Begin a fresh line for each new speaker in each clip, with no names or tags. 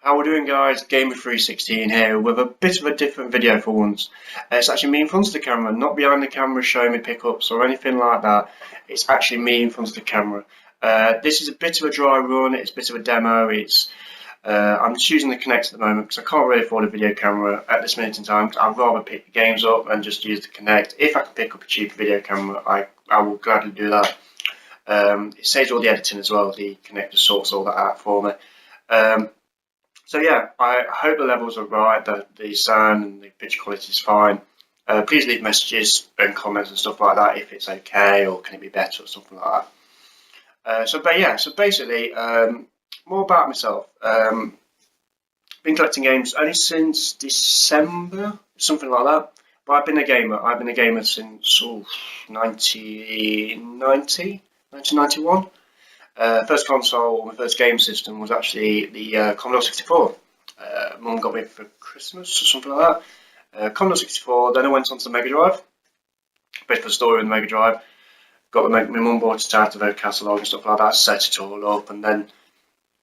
How we doing, guys? Gamer316 here with a bit of a different video for once. It's actually me in front of the camera, not behind the camera showing me pickups or anything like that. It's actually me in front of the camera. This is a bit of a dry run, it's a bit of a demo. I'm just using the Kinect at the moment because I can't really afford a video camera at this minute in time. I'd rather pick the games up and just use the Kinect. If I can pick up a cheap video camera, I will gladly do that. It saves all the editing as well. The Kinect just sorts all that out for me. So yeah, I hope the levels are right, the sound and the picture quality is fine. Please leave messages and comments and stuff like that if it's okay or can it be better or something like that. So basically, more about myself. Been collecting games only since December, something like that. But I've been a gamer. I've been a gamer since 1991. First console, my first game system was actually the Commodore 64. Mum got me for Christmas or something like that. Commodore 64, then I went on to the Mega Drive. Bit of a story on the Mega Drive. Got my mum bought it out of her catalogue and stuff like that, set it all up, and then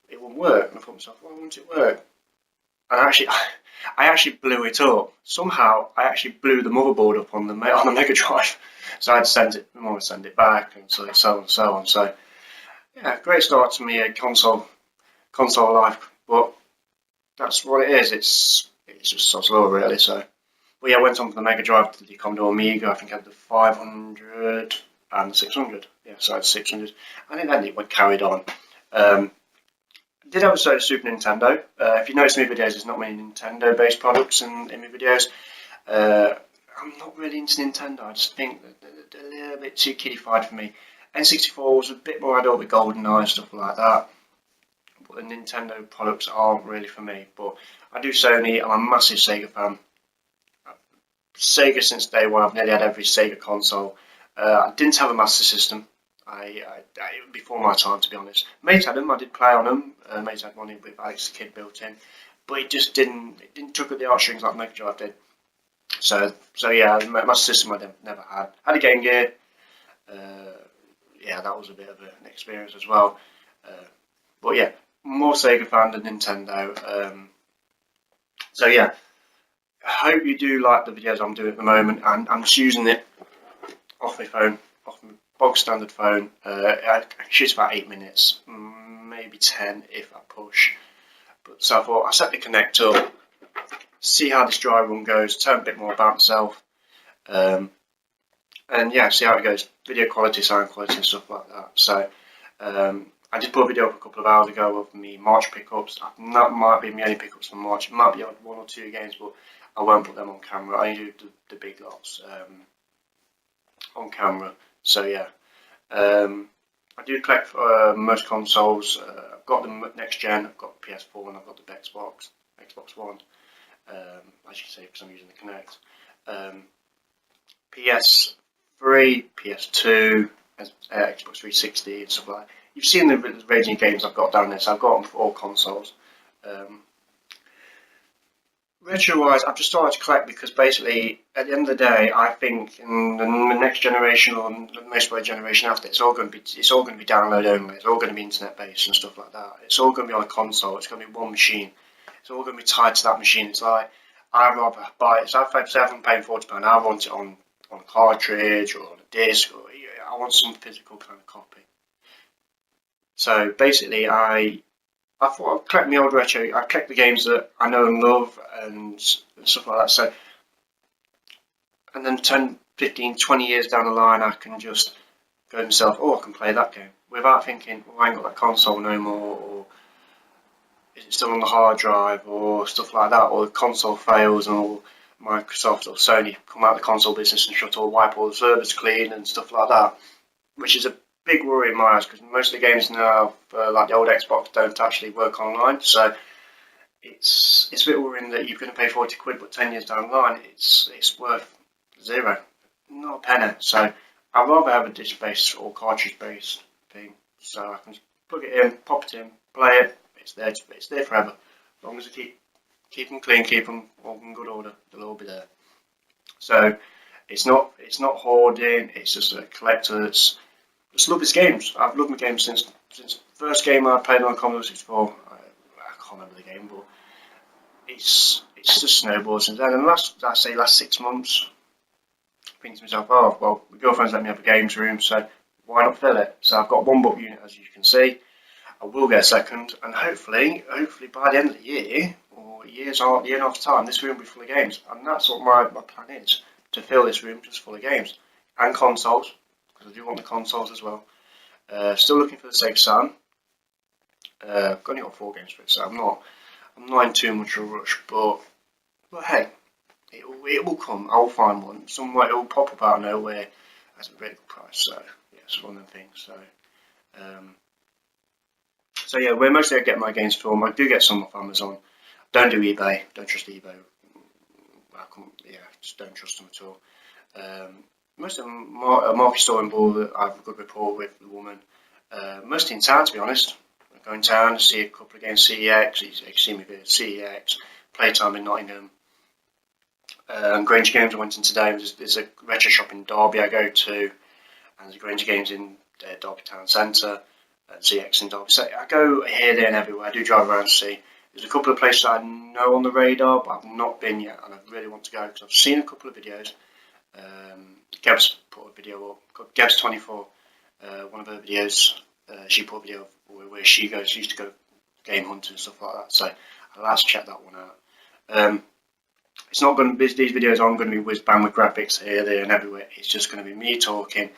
it wouldn't work. And I thought to myself, why wouldn't it work? And I actually blew it up. Somehow, I actually blew the motherboard up on the Mega Drive. So I had to send it, my mum would send it back, and so on and so on. So yeah, great start to me console life, but that's what it is. It's just so slow really. So, but yeah, I went on to the Mega Drive to the Commodore Amiga. I think I had the 500 and 600. Yeah, so I had 600, and then it went carried on. Did have a Super Nintendo. If you notice my videos, there's not many Nintendo-based products in my videos. I'm not really into Nintendo. I just think that they're a little bit too kiddified for me. N64 was a bit more adult with GoldenEye and stuff like that. But the Nintendo products aren't really for me. But I do Sony. I'm a massive Sega fan. Sega since day one. I've nearly had every Sega console. I didn't have a Master System. Before my time, to be honest. Mate had them. I did play on them. Mate had one with Alex the Kid built in, but it just didn't tug at the heartstrings like Mega Drive did. So yeah, Master System I never had. Had a Game Gear. Yeah, that was a bit of an experience as well. But yeah, more Sega fan than Nintendo. So yeah, I hope you do like the videos I'm doing at the moment, and I'm just using it off my phone, off my bog standard phone. I shoot about 8 minutes, maybe 10 if I push. But so I thought I'll set the Kinect up, see how this dry run goes, tell a bit more about myself, and yeah, see how it goes. Video quality, sound quality, and stuff like that. So I did put a video up a couple of hours ago of me March pickups. That might be my only pickups from March. It might be one or two games, but I won't put them on camera. I only do the big lots on camera. So yeah, I do collect most consoles. I've got the next gen, I've got the PS4, and I've got the Xbox One. I should say because I'm using the Kinect. PS3, PS2, Xbox 360, and stuff like that. You've seen the range of games I've got down there, so I've got them for all consoles. Retro-wise, I've just started to collect because basically, at the end of the day, I think in the next generation or the most way generation after, it's all going to be download only. It's all going to be internet based and stuff like that. It's all going to be on a console. It's going to be one machine. It's all going to be tied to that machine. It's like I'd rather buy it. So if I'm paying £40, I want it on a cartridge or on a disc, or I want some physical kind of copy. So basically, I thought I'd collect my old retro. I collect the games that I know and love and stuff like that. So, and then 10, 15, 20 years down the line, I can just go to myself, oh, I can play that game without thinking, well, I ain't got that console no more, or is it still on the hard drive, or stuff like that, or the console fails, or Microsoft or Sony come out of the console business and wipe all the servers clean and stuff like that, which is a big worry in my eyes because most of the games now, like the old Xbox, don't actually work online. So it's a bit worrying that you're going to pay 40 quid, but 10 years down the line, it's worth zero, not a penny. So I'd rather have a disc-based or cartridge-based thing, so I can just plug it in, pop it in, play it. It's there forever. As long as I keep them clean, keep them all in good order, they'll all be there. So it's not hoarding. It's just a collector that's just love his games. I've loved my games since the first game I played on Commodore 64. I can't remember the game, but it's just snowballed since then. And last 6 months, I think to myself, oh well, my girlfriend's let me have a games room, so why not fill it? So I've got one book unit, as you can see. I will get a second, and hopefully by the end of the year, or year and a half time, this room will be full of games. And that's what my plan is, to fill this room just full of games. And consoles, because I do want the consoles as well. Still looking for the Sega Saturn. I've only got 4 games for it, so I'm not in too much of a rush, but hey, it will come. I'll find one. Somewhere it will pop up out of nowhere at a really good price, so yeah, it's one of them things. So yeah, where mostly I get my games from, I do get some off Amazon. Don't do eBay. Don't trust eBay. Just don't trust them at all. Most of them, Market Store in Bull, I have a good rapport with the woman. Mostly in town, to be honest. I go in town to see a couple of games, CEX, you can see me there, CEX, Playtime in Nottingham. Granger Games I went in today. There's a retro shop in Derby I go to, and there's a Granger Games in Derby Town Centre, and CX in Derby. So I go here, there and everywhere. I do drive around to see. There's a couple of places I know on the radar, but I've not been yet, and I really want to go because I've seen a couple of videos. Geb's put a video up. Geb's24, one of her videos, she put a video of where she used to go game hunting and stuff like that. So I'll have to check that one out. It's not going to be, these videos aren't going to be whiz bang with graphics here, there, and everywhere. It's just going to be me talking.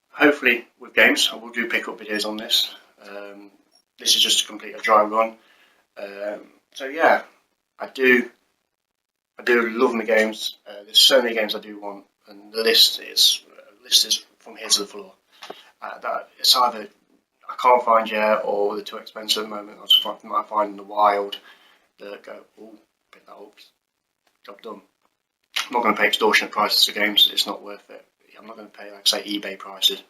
Hopefully with games. I will do pick up videos on this. This is just to complete a dry run. So yeah, I do love my games. There's so many games I do want, and the list is from here to the floor. That it's either I can't find yet, or they're too expensive at the moment. I just might find in the wild that go, oh, pick that up, job done. I'm not going to pay extortionate prices for games. It's not worth it. I'm not going to pay, like say, eBay prices.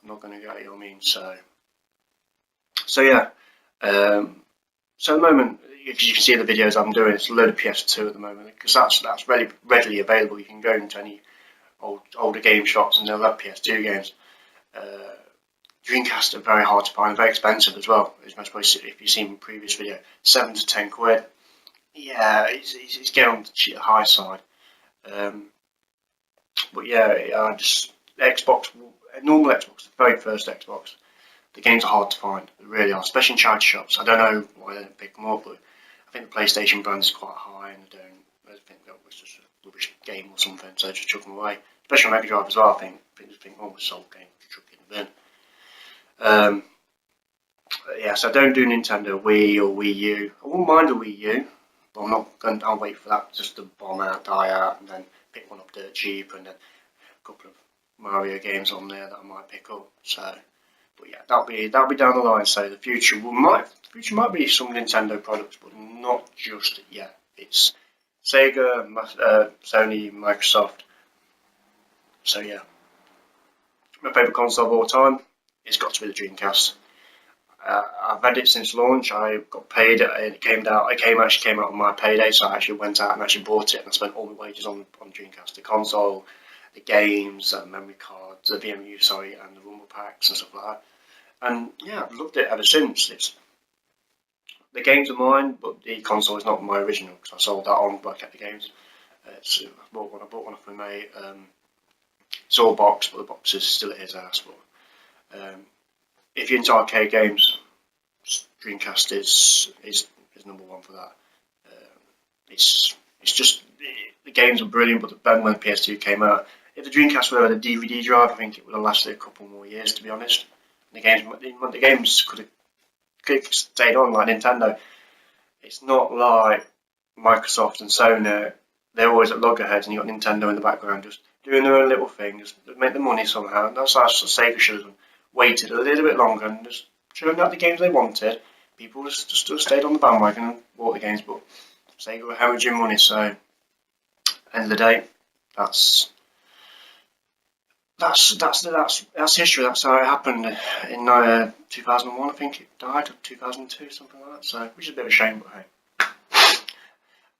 I'm not going to go, you know what I mean? So yeah. So at the moment, as you can see in the videos I'm doing, it's a load of PS2 at the moment, because that's readily available. You can go into any older game shops and they'll have PS2 games. Dreamcast are very hard to find, very expensive as well. As most places, if you've seen my previous video, 7 to 10 quid. Yeah, it's getting on the high side. But yeah, just Xbox, normal Xbox, the very first Xbox. The games are hard to find, they really are, especially in charity shops. I don't know why they don't pick them up, but I think the PlayStation brand is quite high, and I think that was just a rubbish game or something, so just chuck them away. Especially on Mega Drive as well, I think oh, it's a sold game, chuck it in the bin. Yeah, so I don't do Nintendo Wii or Wii U. I wouldn't mind a Wii U, but I'll wait for that just to bomb out, die out, and then pick one up dirt cheap, and then a couple of Mario games on there that I might pick up. So, but yeah, that'll be down the line. So the future might be some Nintendo products, but not just yet. It's Sega, Sony, Microsoft. So yeah, my favourite console of all time, it's got to be the Dreamcast. I've had it since launch. I got paid, and it came out on my payday, so I actually went out and actually bought it, and I spent all my wages on Dreamcast, the console, the games, memory cards, the VMU, and the rumble packs and stuff like that. And yeah, I've loved it ever since. The games are mine, but the console is not my original, because I sold that on, but I kept the games. I bought one off my mate. It's all boxed, but the box is still at his house. But if you're into arcade games, Dreamcast is number one for that. It's just the games are brilliant, but then when the PS2 came out, if the Dreamcast would have had a DVD drive, I think it would have lasted a couple more years, to be honest. And the games could have stayed on like Nintendo. It's not like Microsoft and Sony. They're always at loggerheads, and you got Nintendo in the background just doing their own little thing, just make the money somehow. That's how Sega should have done. Waited a little bit longer and just churned out the games they wanted. People just stayed on the bandwagon and bought the games, but Sega were hemorrhaging money. So, end of the day, that's history. That's how it happened in 2001. I think it died, or 2002, something like that. So, which is a bit of a shame, but hey.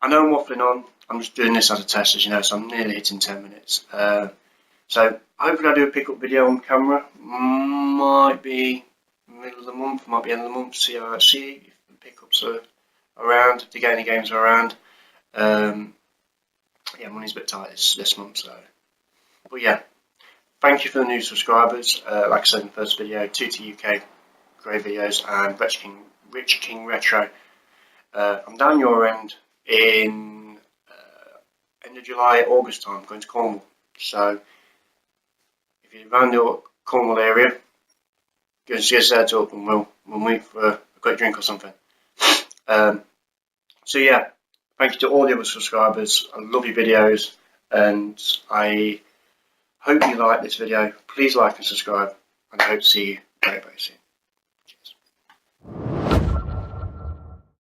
I know I'm waffling on. I'm just doing this as a test, as you know, so I'm nearly hitting 10 minutes. So hopefully I'll do a pickup video on camera. Might be middle of the month, might be end of the month. See how I see if the pickups are around to get any games around. Yeah, money's a bit tight this month, so. But yeah, thank you for the new subscribers. Like I said in the first video, 2T UK, great videos, and Rich King Retro. I'm down your end in end of July, August time, going to Cornwall. So if you're around your Cornwall area, give us a heads up and we'll meet for a quick drink or something. So yeah, thank you to all the other subscribers. I love your videos, and I hope you like this video. Please like and subscribe, and I hope to see you very, very soon.